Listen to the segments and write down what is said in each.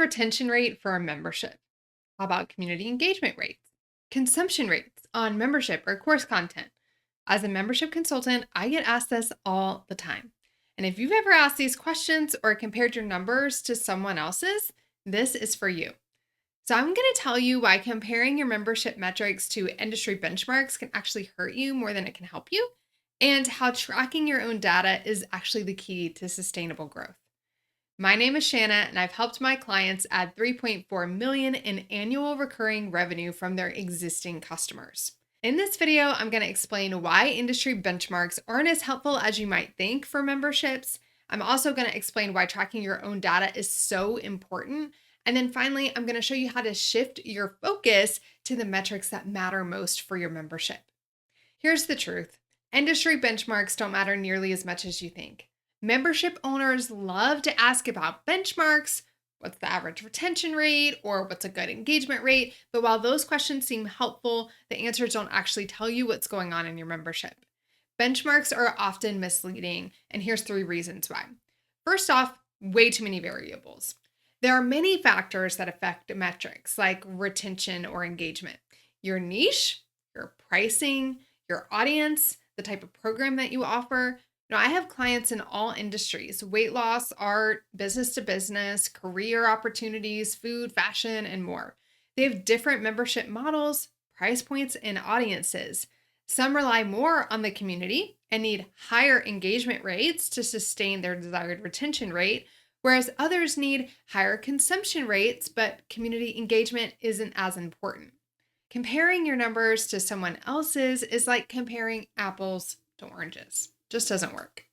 retention rate for a membership? How about community engagement rates? Consumption rates on membership or course content? As a membership consultant, I get asked this all the time. And if you've ever asked these questions or compared your numbers to someone else's, this is for you. So, I'm going to tell you why comparing your membership metrics to industry benchmarks can actually hurt you more than it can help you, and how tracking your own data is actually the key to sustainable growth. My name is Shanna, and I've helped my clients add 3.4 million in annual recurring revenue from their existing customers. In this video, I'm going to explain why industry benchmarks aren't as helpful as you might think for memberships. I'm also going to explain why tracking your own data is so important. And then finally, I'm going to show you how to shift your focus to the metrics that matter most for your membership. Here's the truth. Industry benchmarks don't matter nearly as much as you think. Membership owners love to ask about benchmarks, what's the average retention rate, or what's a good engagement rate. But while those questions seem helpful, the answers don't actually tell you what's going on in your membership. Benchmarks are often misleading, and here's 3 reasons why. First off, way too many variables. There are many factors that affect metrics like retention or engagement. Your niche, your pricing, your audience, the type of program that you offer. I have clients in all industries: weight loss, art, business to business, career opportunities, food, fashion, and more. They have different membership models, price points, and audiences. Some rely more on the community and need higher engagement rates to sustain their desired retention rate, whereas others need higher consumption rates, but community engagement isn't as important. Comparing your numbers to someone else's is like comparing apples to oranges. Just doesn't work.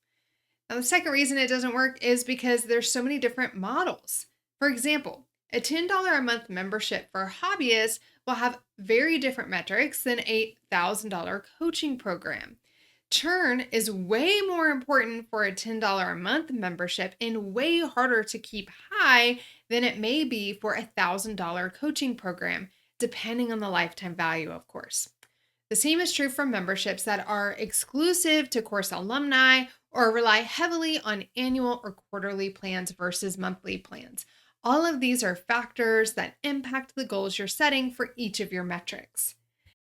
Now, the second reason it doesn't work is because there's so many different models. For example, a $10 a month membership for hobbyists will have very different metrics than a $1,000 coaching program. Churn is way more important for a $10 a month membership and way harder to keep high than it may be for a $1,000 coaching program, depending on the lifetime value, of course. The same is true for memberships that are exclusive to course alumni or rely heavily on annual or quarterly plans versus monthly plans. All of these are factors that impact the goals you're setting for each of your metrics.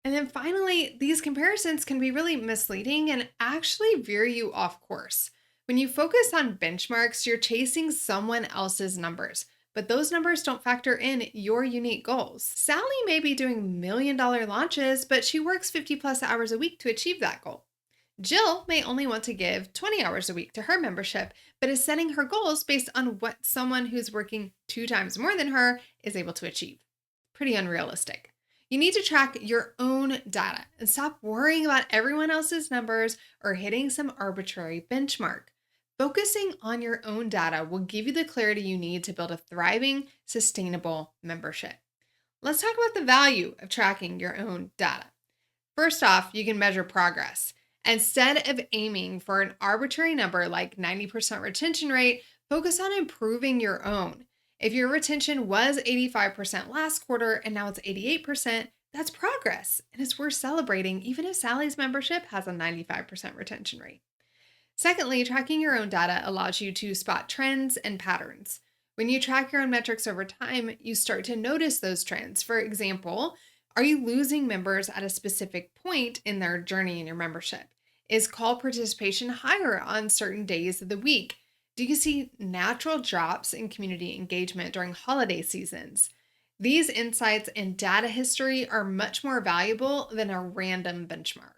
And then finally, these comparisons can be really misleading and actually veer you off course. When you focus on benchmarks, you're chasing someone else's numbers, but those numbers don't factor in your unique goals. Sally may be doing $1,000,000 launches, but she works 50 plus hours a week to achieve that goal. Jill may only want to give 20 hours a week to her membership, but is setting her goals based on what someone who's working 2 times more than her is able to achieve. Pretty unrealistic. You need to track your own data and stop worrying about everyone else's numbers or hitting some arbitrary benchmark. Focusing on your own data will give you the clarity you need to build a thriving, sustainable membership. Let's talk about the value of tracking your own data. First off, you can measure progress. Instead of aiming for an arbitrary number like 90% retention rate, focus on improving your own. If your retention was 85% last quarter and now it's 88%, that's progress, and it's worth celebrating even if Sally's membership has a 95% retention rate. Secondly, tracking your own data allows you to spot trends and patterns. When you track your own metrics over time, you start to notice those trends. For example, are you losing members at a specific point in their journey in your membership? Is call participation higher on certain days of the week? Do you see natural drops in community engagement during holiday seasons? These insights and data history are much more valuable than a random benchmark.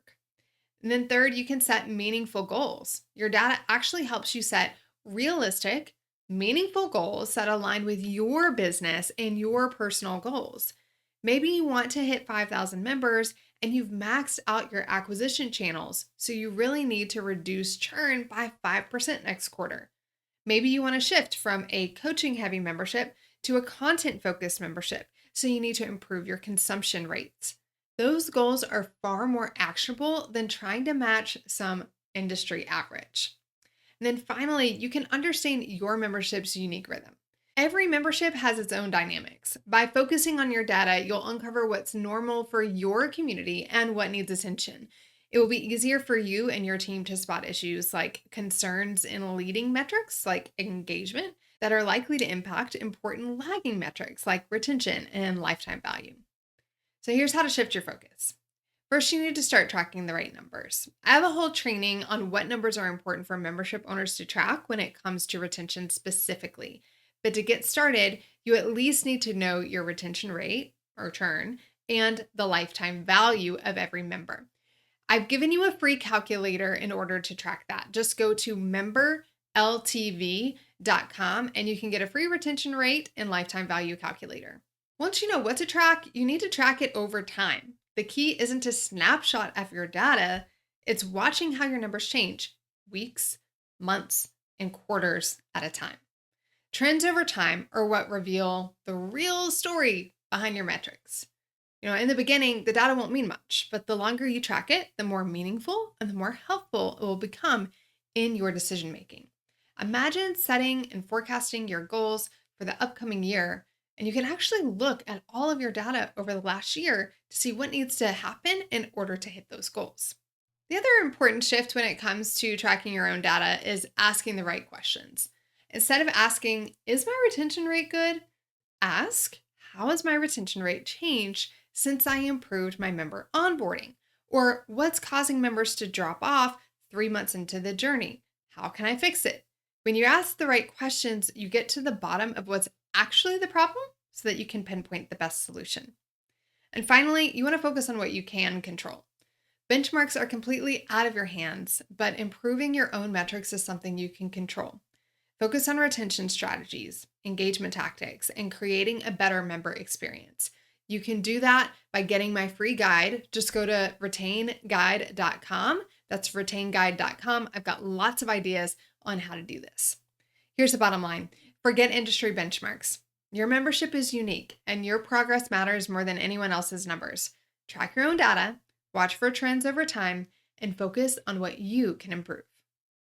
And then third, you can set meaningful goals. Your data actually helps you set realistic, meaningful goals that align with your business and your personal goals. Maybe you want to hit 5,000 members and you've maxed out your acquisition channels, so you really need to reduce churn by 5% next quarter. Maybe you want to shift from a coaching-heavy membership to a content-focused membership, so you need to improve your consumption rates. Those goals are far more actionable than trying to match some industry average. And then finally, you can understand your membership's unique rhythm. Every membership has its own dynamics. By focusing on your data, you'll uncover what's normal for your community and what needs attention. It will be easier for you and your team to spot issues like concerns in leading metrics like engagement that are likely to impact important lagging metrics like retention and lifetime value. So here's how to shift your focus. First, you need to start tracking the right numbers. I have a whole training on what numbers are important for membership owners to track when it comes to retention specifically. But to get started, you at least need to know your retention rate or churn and the lifetime value of every member. I've given you a free calculator in order to track that. Just go to memberltv.com and you can get a free retention rate and lifetime value calculator. Once you know what to track, you need to track it over time. The key isn't to snapshot of your data, it's watching how your numbers change weeks, months, and quarters at a time. Trends over time are what reveal the real story behind your metrics. In the beginning, the data won't mean much, but the longer you track it, the more meaningful and the more helpful it will become in your decision making. Imagine setting and forecasting your goals for the upcoming year, and you can actually look at all of your data over the last year to see what needs to happen in order to hit those goals. The other important shift when it comes to tracking your own data is asking the right questions. Instead of asking, is my retention rate good? Ask, how has my retention rate changed since I improved my member onboarding? Or what's causing members to drop off 3 months into the journey? How can I fix it? When you ask the right questions, you get to the bottom of what's actually the problem so that you can pinpoint the best solution. And finally, you want to focus on what you can control. Benchmarks are completely out of your hands, but improving your own metrics is something you can control. Focus on retention strategies, engagement tactics, and creating a better member experience. You can do that by getting my free guide. Just go to retainguide.com. That's retainguide.com. I've got lots of ideas on how to do this. Here's the bottom line. Forget industry benchmarks. Your membership is unique, and your progress matters more than anyone else's numbers. Track your own data, watch for trends over time, and focus on what you can improve.